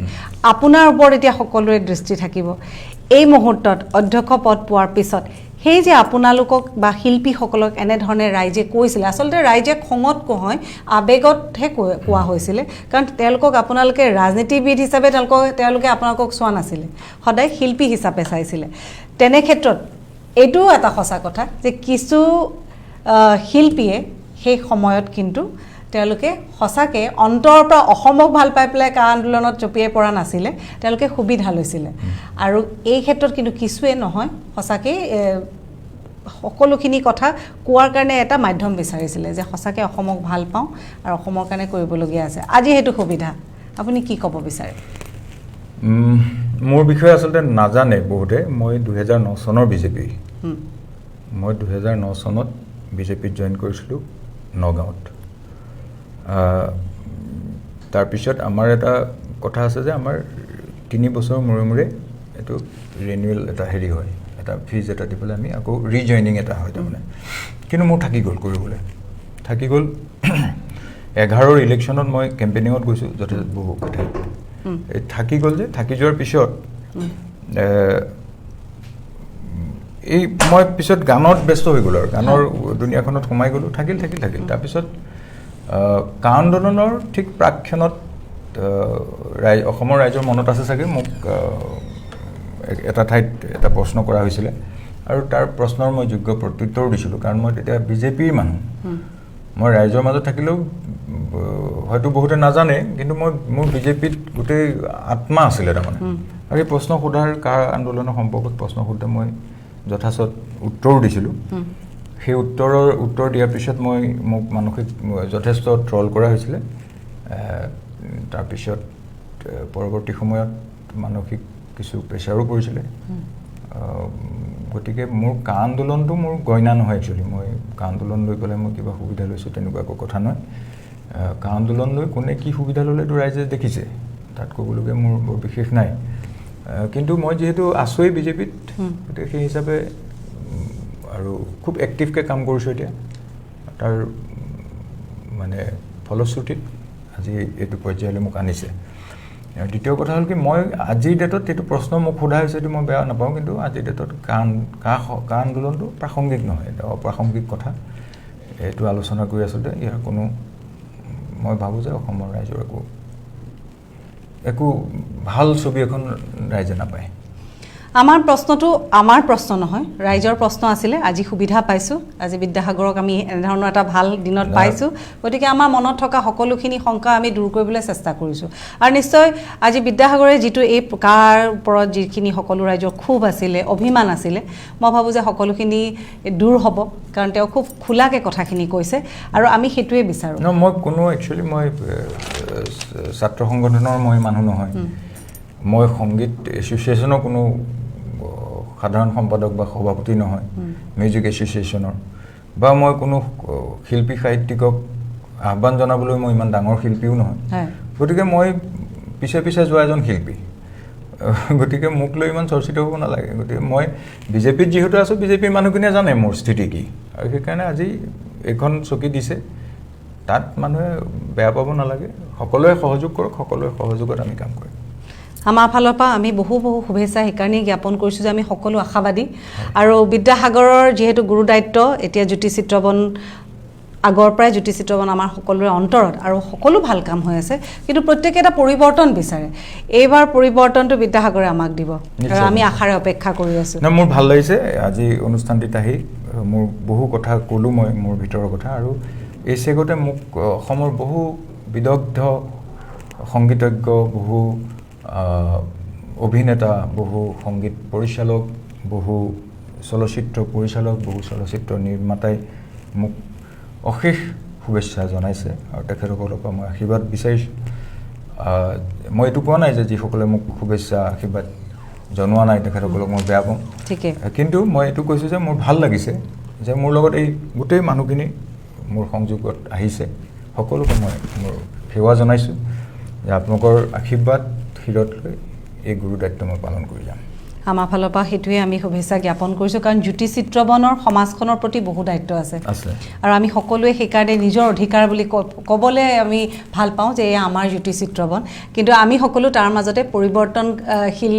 আপোনাৰ ওপৰত এতিয়া সকলোৰে দৃষ্টি থাকিব এই মুহূৰ্তত অধ্যক্ষ পদ পোৱাৰ পিছত সেই যে আপোনালোকক বা শিল্পীসকলক এনেধৰণে ৰাইজে কৈছিলে আচলতে ৰাইজে খঙত কয় আবেগতহে কোৱা হৈছিলে কাৰণ তেওঁলোকক আপোনালোকে ৰাজনীতিবিদ হিচাপে তেওঁলোকে আপোনালোকক চোৱা নাছিলে সদায় শিল্পী হিচাপে চাইছিলে তেনে ক্ষেত্ৰত এইটোও এটা সঁচা কথা যে কিছু শিল্পীয়ে সেই সময়ত কিন্তু তেওঁলোকে সঁচাকৈ অন্তৰৰ পৰা অসমক ভাল পাই পেলাই কা আন্দোলনত জঁপিয়াই পৰা নাছিলে তেওঁলোকে সুবিধা লৈছিলে আৰু এই ক্ষেত্ৰত কিন্তু কিছুৱে নহয় সঁচাকৈ সকলোখিনি কথা কোৱাৰ কাৰণে এটা মাধ্যম বিচাৰিছিলে যে সঁচাকৈ অসমক ভাল পাওঁ আৰু অসমৰ কাৰণে কৰিবলগীয়া আছে আজি সেইটো সুবিধা আপুনি কি ক'ব বিচাৰে মোৰ বিষয়ে আচলতে নাজানে বহুতে মই 2009 চনৰ বিজেপি মই 2009 চনত বিজেপিত জইন কৰিছিলোঁ নগাঁৱত তাৰপিছত আমাৰ এটা কথা আছে যে আমাৰ 3 বছৰ মূৰে মূৰে এইটো ৰিনিউৱেল এটা হেৰি হয় এটা ফিজ এটা দি পেলাই আমি আকৌ ৰিজইনিং এটা হয় তাৰমানে কিন্তু মোৰ থাকি গ'ল কৰিবলৈ থাকি গ'ল 11ৰ ইলেকশ্যনত মই কেম্পেইনিঙত গৈছোঁ যথেষ্ট বহু কথা এই থাকি গ'ল যে থাকি যোৱাৰ পিছত এই মই পিছত গানত ব্যস্ত হৈ গ'লো আৰু গানৰ দুনিয়াখনত সোমাই গ'লোঁ থাকিল তাৰপিছত কা আন্দোলনৰ ঠিক প্ৰাক্ষণত অসমৰ ৰাইজৰ মনত আছে চাগে মোক এটা ঠাইত এটা প্ৰশ্ন কৰা হৈছিলে আৰু তাৰ প্ৰশ্নৰ মই যোগ্য প্ৰত্যুত্তৰ দিছিলোঁ কাৰণ মই তেতিয়া বিজেপিৰ মানুহ মই ৰাইজৰ মাজত থাকিলেও হয়তো বহুতে নাজানে কিন্তু মোৰ বিজেপিত গোটেই আত্মা আছিলে তাৰমানে আৰু এই প্ৰশ্ন সোধাৰ কাৰ আন্দোলনৰ সম্পৰ্কত প্ৰশ্ন সোধোতে মই যথাযথ উত্তৰো দিছিলোঁ সেই উত্তৰ দিয়াৰ পিছত মোক মানসিক যথেষ্ট ট্ৰল কৰা হৈছিলে তাৰপিছত পৰৱৰ্তী সময়ত মানসিক কিছু প্ৰেছাৰো পৰিছিলে গতিকে মোৰ কা আন্দোলনটো মোৰ গইনা নহয় একচুৱেলি মই কা আন্দোলন লৈ পেলাই মই কিবা সুবিধা লৈছোঁ তেনেকুৱা একো কথা নহয় কা আন্দোলন লৈ কোনে কি সুবিধা ল'লেতো ৰাইজে দেখিছে তাত ক'বলগীয়া মোৰ বৰ বিশেষ নাই কিন্তু মই যেহেতু আছোৱেই বিজেপিত গতিকে সেই হিচাপে আৰু খুব এক্টিভকৈ কাম কৰিছোঁ এতিয়া তাৰ মানে ফলশ্ৰুতিত আজি এইটো পৰ্যায়লৈ মোক আনিছে দ্বিতীয় কথা হ'ল কি মই আজিৰ ডেটত এইটো প্ৰশ্ন মোক সোধা হৈছে এইটো মই বেয়া নাপাওঁ কিন্তু আজিৰ ডেটত কা আন্দোলনটো প্ৰাসংগিক নহয় এটা অপ্ৰাসংগিক কথা এইটো আলোচনা কৰি আচলতে ইয়াৰ কোনো মই ভাবোঁ যে অসমৰ ৰাইজৰ একো ভাল ছবি এখন ৰাইজে নাপায় আমাৰ প্ৰশ্নটো আমাৰ প্ৰশ্ন নহয় ৰাইজৰ প্ৰশ্ন আছিলে আজি সুবিধা পাইছোঁ আজি বিদ্যাসাগৰক আমি এনেধৰণৰ এটা ভাল দিনত পাইছোঁ গতিকে আমাৰ মনত থকা সকলোখিনি শংকা আমি দূৰ কৰিবলৈ চেষ্টা কৰিছোঁ আৰু নিশ্চয় আজি বিদ্যাসাগৰে যিটো এই কাৰ ওপৰত যিখিনি সকলো ৰাইজৰ ক্ষোভ আছিলে অভিমান আছিলে মই ভাবোঁ যে সকলোখিনি দূৰ হ'ব কাৰণ তেওঁ খুব খোলাকৈ কথাখিনি কৈছে আৰু আমি সেইটোৱে বিচাৰোঁ মই কোনো একচুৱেলি মই ছাত্ৰ সংগঠনৰ মই মানুহ নহয় মই সংগীত এছ'চিয়েশ্যনৰ কোনো সাধাৰণ সম্পাদক বা সভাপতি নহয় মিউজিক এছ'চিয়েশ্যনৰ বা মই কোনো শিল্পী সাহিত্যিকক আহ্বান জনাবলৈ মই ইমান ডাঙৰ শিল্পীও নহয় গতিকে মই পিছে পিছে যোৱা এজন শিল্পী গতিকে মোক লৈ ইমান চৰ্চিত হ'ব নালাগে গতিকে মই বিজেপিত যিহেতু আছোঁ বিজেপিৰ মানুহখিনিয়ে জানে মোৰ স্থিতি কি আৰু সেইকাৰণে আজি এইখন চকী দিছে তাত মানুহে বেয়া পাব নালাগে সকলোৱে সহযোগ কৰক সকলোৱে সহযোগত আমি কাম কৰিম আমাৰ ফালৰ পৰা আমি বহু শুভেচ্ছা সেইকাৰণেই জ্ঞাপন কৰিছোঁ যে আমি সকলো আশাবাদী আৰু বিদ্যাসাগৰৰ যিহেতু গুৰু দায়িত্ব এতিয়া জ্যোতি চিত্ৰবন আগৰ পৰাই জ্যোতি চিত্ৰবন আমাৰ সকলোৰে অন্তৰত আৰু সকলো ভাল কাম হৈ আছে কিন্তু প্ৰত্যেকে এটা পৰিৱৰ্তন বিচাৰে এইবাৰ পৰিৱৰ্তনটো বিদ্যাসাগৰে আমাক দিব আৰু আমি আশাৰে অপেক্ষা কৰি আছোঁ মোৰ ভাল লাগিছে আজি অনুষ্ঠানটিত আহি মোৰ বহু কথা ক'লোঁ মই মোৰ ভিতৰৰ কথা আৰু এই চেগতে মোক অসমৰ বহু বিদগ্ধ সংগীতজ্ঞ বহু অভিনেতা বহু সংগীত পৰিচালক বহু চলচ্চিত্ৰ পৰিচালক বহু চলচ্চিত্ৰ নিৰ্মাতাই মোক অশেষ শুভেচ্ছা জনাইছে আৰু তেখেতসকলৰ পৰা মই আশীৰ্বাদ বিচাৰিছোঁ মই এইটো কোৱা নাই যে যিসকলে মোক শুভেচ্ছা আশীৰ্বাদ জনোৱা নাই তেখেতসকলক মই বেয়া পাওঁ ঠিকে কিন্তু মই এইটো কৈছোঁ যে মোৰ ভাল লাগিছে যে মোৰ লগত এই গোটেই মানুহখিনি মোৰ সংযোগত আহিছে সকলোকে মই মোৰ সেৱা জনাইছোঁ যে আপোনালোকৰ আশীৰ্বাদ শিৰত লৈ এই গুৰু দায়িত্ব মই পালন কৰি যাম আমাৰ ফালৰ পৰা সেইটোৱে আমি শুভেচ্ছা জ্ঞাপন কৰিছোঁ কাৰণ জ্যোতি চিত্ৰবনৰ সমাজখনৰ প্ৰতি বহু দায়িত্ব আছে আৰু আমি সকলোৱে সেইকাৰণে নিজৰ অধিকাৰ বুলি ক'বলৈ আমি ভাল পাওঁ যে এয়া আমাৰ জ্যোতি চিত্ৰবন কিন্তু আমি সকলো তাৰ মাজতে পৰিৱৰ্তনশীল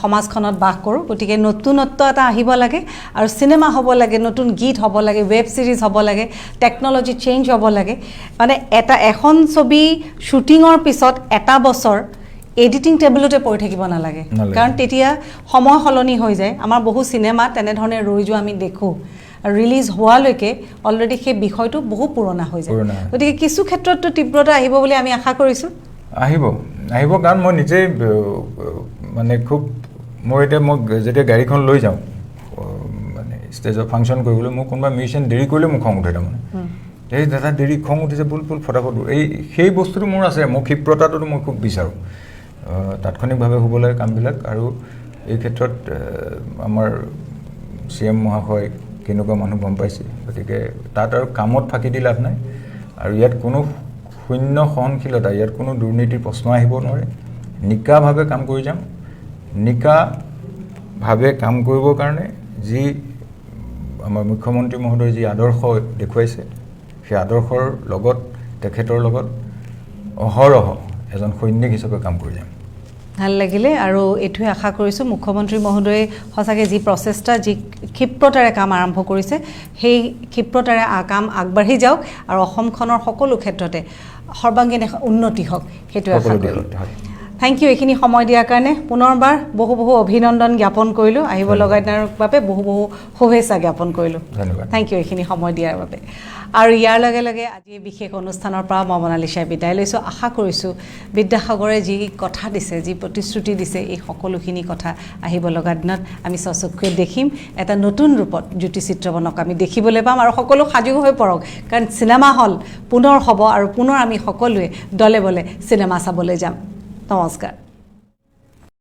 সমাজখনত বাস কৰোঁ গতিকে নতুনত্ব এটা আহিব লাগে আৰু চিনেমা হ'ব লাগে নতুন গীত হ'ব লাগে ৱেব ছিৰিজ হ'ব লাগে টেকন'লজি চেঞ্জ হ'ব লাগে মানে এখন ছবি শ্বুটিঙৰ পিছত এটা বছৰ এডিটিং টেবুলতে পৰি থাকিব নালাগে কাৰণ তেতিয়া সময় সলনি হৈ যায় আমাৰ বহু চিনেমা তেনেধৰণে ৰৈ যোৱা আমি দেখোঁ আৰু ৰিলিজ হোৱালৈকে অলৰেডি সেই বিষয়টো বহু পুৰণা হৈ যায় গতিকে কিছু ক্ষেত্ৰততো তীব্ৰতা আহিব বুলি আমি আশা কৰিছোঁ আহিব কাৰণ মই নিজেই মানে খুব মই এতিয়া মই যেতিয়া গাড়ীখন লৈ যাওঁ মানে ষ্টেজৰ ফাংচন কৰিবলৈ মোক কোনোবা মিউজিচিয়ান দেৰি কৰিলে মোক খং উঠে তাৰমানে এই দাদা দেৰি খং উঠিছে বুল ফটাফট সেই বস্তুটো মোৰ আছে মোৰ ক্ষিপ্ৰতাটো মই খুব বিচাৰোঁ তাৎক্ষণিকভাৱে হ'ব লাগে কামবিলাক আৰু এই ক্ষেত্ৰত আমাৰ CM মহাশয় কেনেকুৱা মানুহ গম পাইছে গতিকে তাত আৰু কামত ফাঁকি দি লাভ নাই আৰু ইয়াত কোনো শূন্য সহনশীলতা ইয়াত কোনো দুৰ্নীতিৰ প্ৰশ্ন আহিব নোৱাৰে নিকাভাৱে কাম কৰি যাম নিকাভাৱে কাম কৰিবৰ কাৰণে যি আমাৰ মুখ্যমন্ত্ৰী মহোদয়ে যি আদৰ্শ দেখুৱাইছে সেই আদৰ্শৰ লগত তেখেতৰ লগত অহৰহ এজন সৈনিক হিচাপে কাম কৰি যাম ভাল লাগিলে আৰু এইটোৱে আশা কৰিছোঁ মুখ্যমন্ত্ৰী মহোদয়ে সঁচাকৈ যি প্ৰচেষ্টা যি ক্ষিপ্ৰতাৰে কাম আৰম্ভ কৰিছে সেই ক্ষিপ্ৰতাৰে কাম আগবাঢ়ি যাওক আৰু অসমখনৰ সকলো ক্ষেত্ৰতে সৰ্বাংগীন উন্নতি হওক সেইটোৱে আশা কৰিলোঁ থেংক ইউ এইখিনি সময় দিয়াৰ কাৰণে পুনৰবাৰ বহু অভিনন্দন জ্ঞাপন কৰিলোঁ আহিব লগা দিনাৰ বাবে বহু শুভেচ্ছা জ্ঞাপন কৰিলোঁ থেংক ইউ এইখিনি সময় দিয়াৰ বাবে আৰু ইয়াৰ লগে লগে আজি বিশেষ অনুষ্ঠানৰ পৰা মই মনালিছাই বিদায় লৈছোঁ আশা কৰিছোঁ বিদ্যাসাগৰে যি কথা দিছে যি প্ৰতিশ্ৰুতি দিছে এই সকলোখিনি কথা আহিব লগা দিনত আমি স্বচক্ষুৱে দেখিম এটা নতুন ৰূপত জ্যোতি চিত্ৰবনক আমি দেখিবলৈ পাম আৰু সকলো সাজু হৈ পৰক কাৰণ চিনেমা হল পুনৰ হ'ব আৰু পুনৰ আমি সকলোৱে দলে বলে চিনেমা চাবলৈ যাম নমস্কাৰ